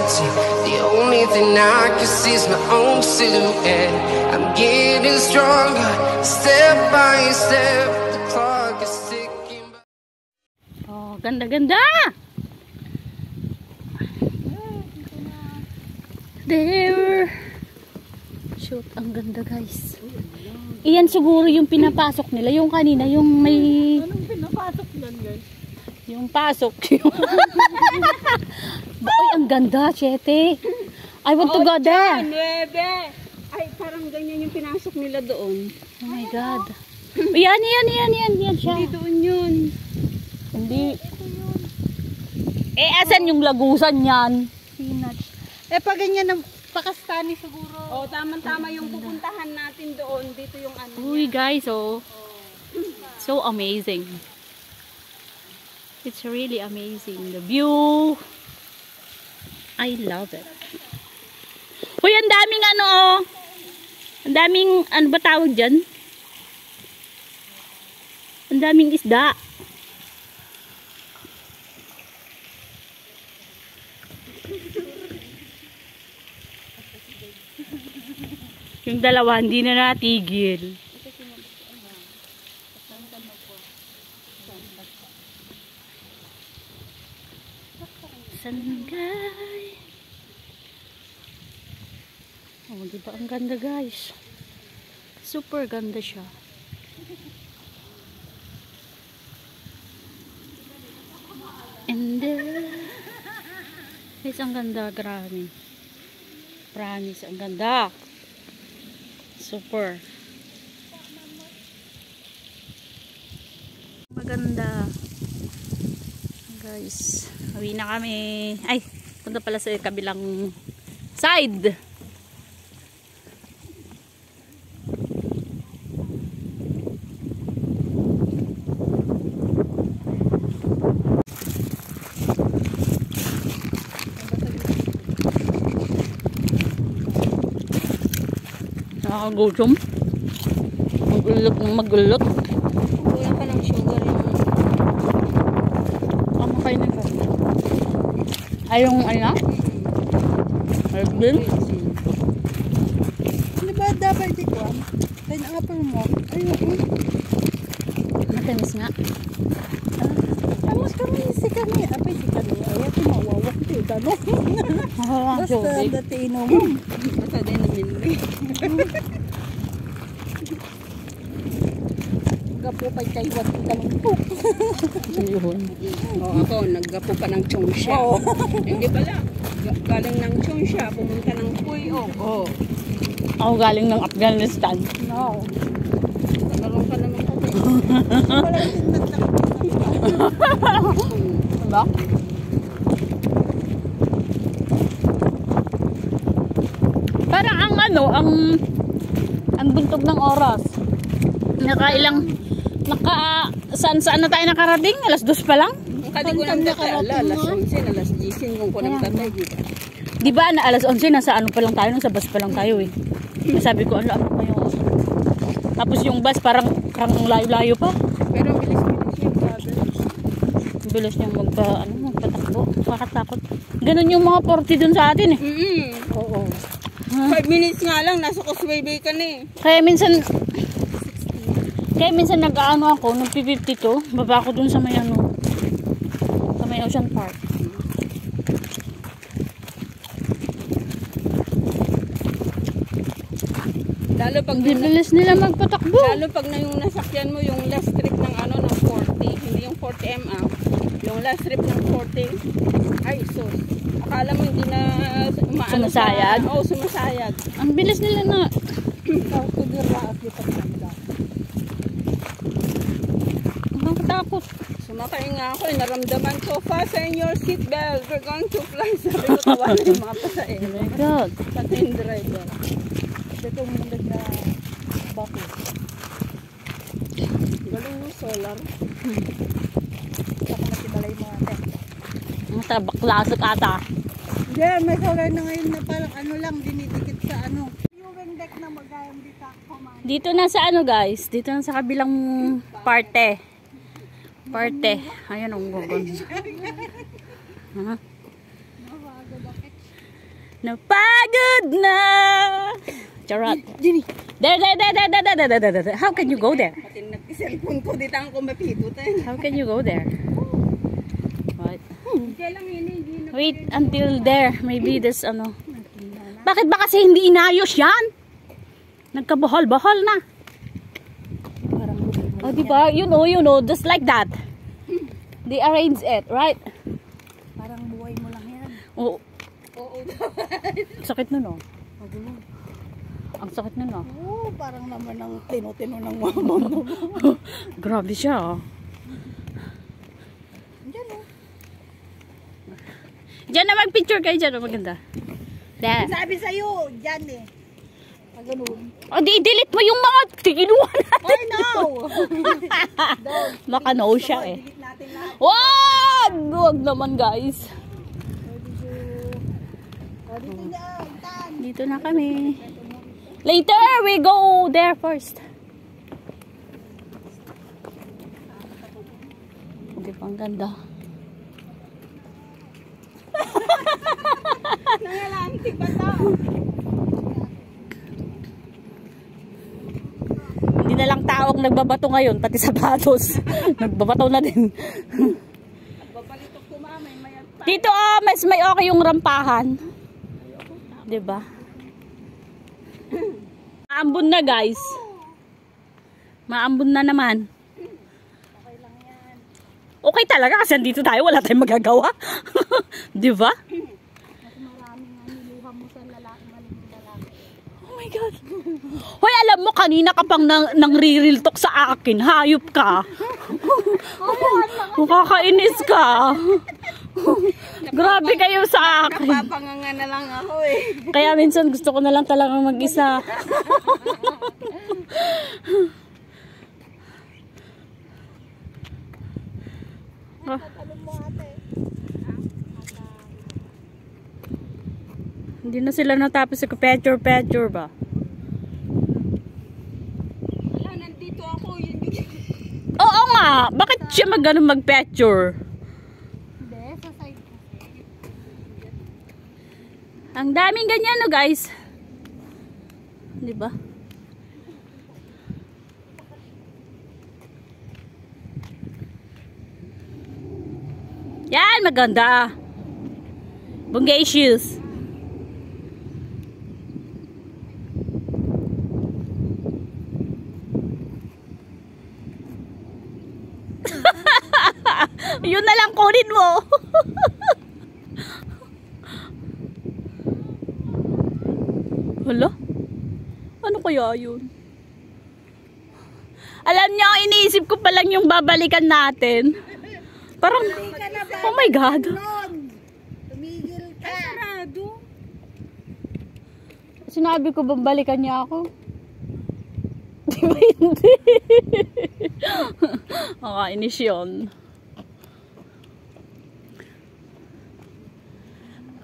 reality. The only thing I can see is my own silhouette. I'm getting stronger, step by step. The clock is ticking. Oh, ganda-ganda! There! Shoot, ang ganda guys. Iyan siguro yung pinapasok nila. Yung kanina, yung may... Anong pinapasok yan guys? Yung pasok. Ay, ang ganda, Chete. I want to go there. 9. Ay, parang ganyan yung pinasok nila doon. Oh my God. Yan siya. Hindi doon yun. Hindi. Asan yung lagusan yan? Peanuts. Pag ganyan, pakastani siguro. Oh, tama-tama yung pupuntahan natin doon. Dito yung ano. Uy, guys, oh. So amazing. It's really amazing. The view. I love it. Uy, ang daming ano, oh. Ang daming, ano ba tawag dyan? Ang daming isda. Yung dalawa, hindi na natigil. Sanggay. Oh, diba ang ganda guys? Super ganda siya. And guys, ang ganda, grabe. Promise, ang ganda. Super. Maganda. Guys, uwi na kami. Ay, punta pala sa kabilang side. Nakakagutom. Mag-ulot. Kuya pa ng sugar yung... Kamakay na ka. Ay, yung ano? Din? Ano ba dapat dito? Kaya ang apple mo. Ayun. Matamis nga. Amos kami si kami. Apay si kami. Ayaw tumawawak dito. Gano'n. Basta dati inom. Basta din namin. Gapo pa tayo wat talungpok. Ayun. Ako, naggapo pa ng Chongsha. Hindi pala. Galing ng Chongsha, pumunta ng Puyo. Ako galing ng Afghanistan. No. Nagkaroon ka naman kami. Diba? Parang ang ano, ang buntog ng oras. Saan na tayo nakarating? Alas 2 pa lang? Kadi ko nang tatay, alas 11, alas 10 kung ko nang tatay. Di ba na alas 11, nasa ano pa lang tayo, nasa bus pa lang tayo eh. Sabi ko, ano kayo? Tapos yung bus parang layo-layo pa. Pero bilis-bilis yung brother. Bilis niyang magpatakbo. Kakatakot. Ganun yung mga 40 dun sa atin eh. Oo. 5 minutes nga lang, nasa Causeway Bay ka na eh. Kaya minsan nag-ano ako, nung P52, baba ko dun sa may ano, sa may Ocean Park. Lalo pag Bibilis nila magpatakbo. lalo pag na yung nasakyan mo yung last trip ng ano ng 40, hindi yung 40M yung last trip ng 40. Ay, sus. Akala mo hindi na Sumasayad? Oo, sumasayad. Ang bilis nila na. Nakakatakot. Sumakay nga ako, naramdaman ko, fasten your seatbelt, we're going to fly. Sabi ko, tawa na yung mga pasahero. Oh my God. Pati yung driver. Ito yung mundag na bako. Galing yung solar. Saka natibalay mo natin. Ang tabaklasok ata. Hindi, may solar na ngayon na parang ano lang, dinidikit sa ano. Yung deck na magayang dito. Dito na sa ano guys, dito na sa kabilang parte. Ayan ang gogon. Napagod na. Charot. There. How can you go there? Cellphone ko dito ang kumapibutan. How can you go there? What? Wait until there. Maybe this ano. Bakit ba kasi hindi inayos yan? Nagkabuhol-buhol na. Oh, diba? You know, just like that. They arrange it, right? Parang buhay mo lang yan. Oo. Oo. Sakit nun, oh. Ang sakit nun, oh. Oo, parang naman ang tino-tino ng mama mo. Grabe siya, oh. Diyan, oh. Diyan na mag-picture kayo dyan, oh. Maganda. There. Sabi sa'yo, dyan eh. Ganun. Oh, delete mo yung mga tiginuan natin. Or no! Maka no siya, eh. Delete natin lahat. Wag naman, guys. Dito na kami. Later, we go there first. Hindi pang ganda. Nangalantik ba ito? Hindi na lang tao ang nagbabato ngayon, pati sapatos. Nagbabato na din. Babalitok ko mama, may Dito, oh, mas may okay yung rampahan. 'Di ba? Maambon na, guys. Maambon na naman. okay lang yan. Okay talaga kasi dito tayo, wala tayong magagawa. 'Di ba? Mas maraming niluha mo sa lalaki, maling lalaki. Oh my God. Hoy, alam mo, kanina ka pang nang-real talk sa akin. Hayop ka. Makakainis ka. Grabe kayo sa akin. Napapanganga na lang ako eh. Kaya minsan gusto ko na lang talagang mag-isa. Tatalon mo ate. Hindi na sila natapos sa picture ba? Wala, nandito ako. Yun yung... Oo nga. Bakit siya mag-picture? Hindi, sa side ko. Ang daming ganyan, no, guys. Di ba? Yan, maganda. Bungacious. Yun na lang kunin mo. Hala? Ano kaya yun? Alam niyo, iniisip ko pa lang yung babalikan natin. Parang, oh my God. Tumigil ka. Sarado. Sinabi ko babalikan niya ako. Di ba hindi? Inis yun.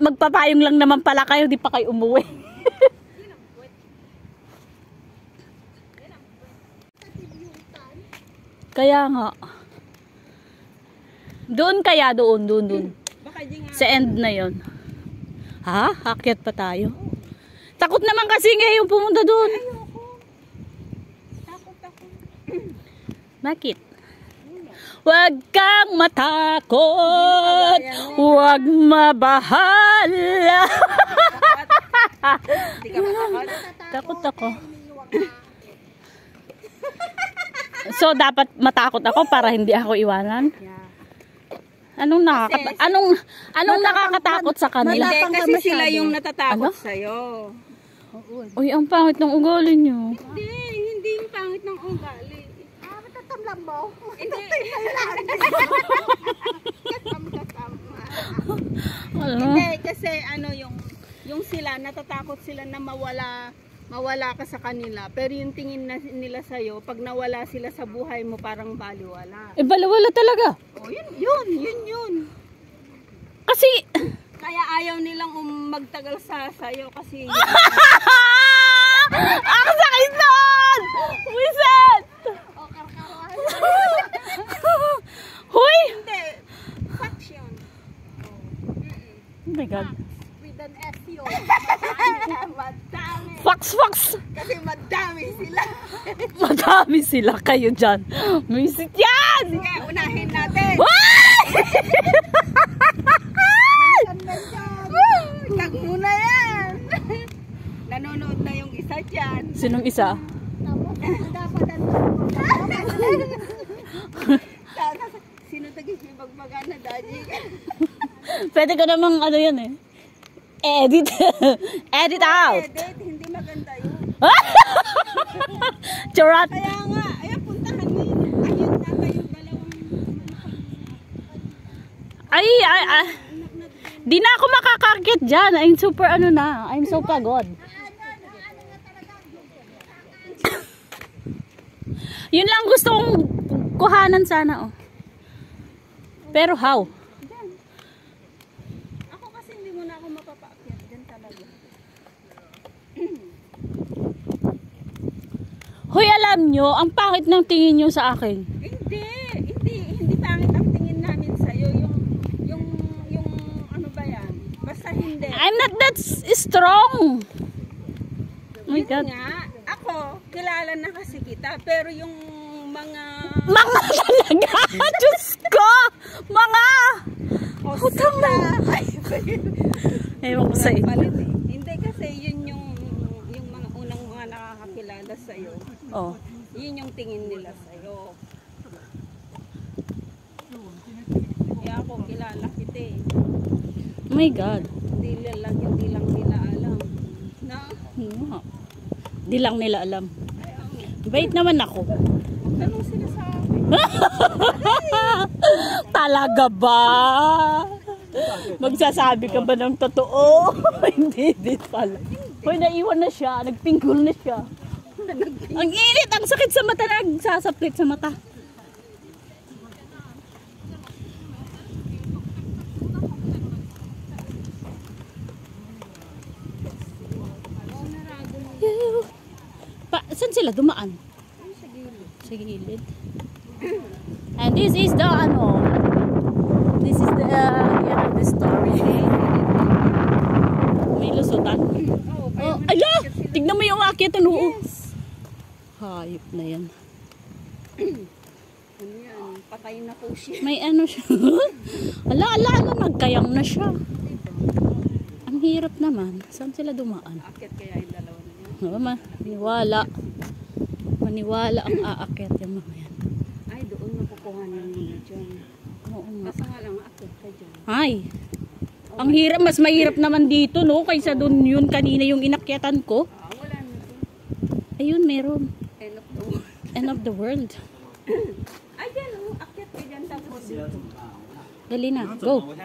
Magpapayong lang naman pala kayo, di pa kayo umuwi. Kaya nga. Doon kaya, doon. Sa end na yon. Ha? Akyat pa tayo? Takot naman kasi ngayon pumunta doon. Takot ako. Bakit? Huwag kang matakot. Huwag mabahala. Hindi ka matakot? Takot ako. So, dapat matakot ako para hindi ako iwanan? Anong nakakatakot sa kanila? Hindi, kasi sila yung natatakot sa'yo. Uy, ang pangit ng ugali nyo. Hindi yung pangit ng ugali. Matatamlam mo? Hindi. Hindi, kasi yung sila, natatakot sila na mawala ka sa kanila. Pero yung tingin nila sa'yo, pag nawala sila sa buhay mo, parang baliwala. Eh, baliwala talaga. Oh, yun. Kasi, Kaya ayaw nilang magtagal sa'yo kasi... ang sakit nun! Wiset! O, karkaroan. Huy! Hindi. Facts yun. Oh my God. With an S yun. Fox! Kasi madami sila. Madami sila kayo dyan. Misit yan! Sige, unahin natin. Why? Tag muna yan. Nanonood na yung isa dyan. Sinong isa? Sino tagis yung bagbagan na daji? Pwede ko namang ano yan eh. Edit. Edit out. Edit, hindi maganda yun. Charot. Kaya nga, ayan puntahan mo yun. Ayun na kayong dalawang Ay. Di na ako makakakit dyan. I'm super ano na. I'm so pagod. Yun lang gusto kong kuhanan sana oh. Pero how? Ako kasi hindi mo na ako mapapaakyat dyan talaga. Hoy, alam nyo, ang pangit ng tingin nyo sa akin. Hindi pangit ang tingin namin sa'yo. Yung ano ba yan? Basta hindi. I'm not that strong. Oh my Yun God. nga, ako, kilala na kasi kita. Pero yung mga talaga! Diyos ko! Mga! Utang na! Ewan ko sa'yo. Hindi kasi yun yung mga unang mga nakakakilala sa'yo. Oh. Yun yung tingin nila sa'yo. Kaya ako kilala kita eh. Oh my God. Hindi lang nila alam. Na? Di lang nila alam. Bait naman ako. Tanong sila sa akin. Talaga ba? Magsasabi ka ba ng totoo? Hindi din pala. Hoy, naiwan na siya. Nagpinggol na siya. Ang init! Ang sakit sa mata. Nagsasaplit sa mata. Saan sila dumaan? Sa gilid. And this is the ano. This is the end of the story. May lusutan. Oh, ala! Tignan mo yung akit ano. Yes. Hayop na yan. Ano yan? Patay na po siya. May ano siya. ala, nagkayang na siya. Ang hirap naman. Saan sila dumaan? Akit kaya yung dalawa na yan. Maniwala ang aakyat yung mga yan. Ay, doon nakukuha ng mga dyan. Oo nga. Basta nga lang akit ka dyan. Ay, ang hirap, mas mahirap naman dito, no? Kaysa doon yun kanina yung inakyatan ko. Wala na ito. Ayun, meron. End of the world. End of the world. Ay, dyan, akit ka dyan tapos. Dali na, go.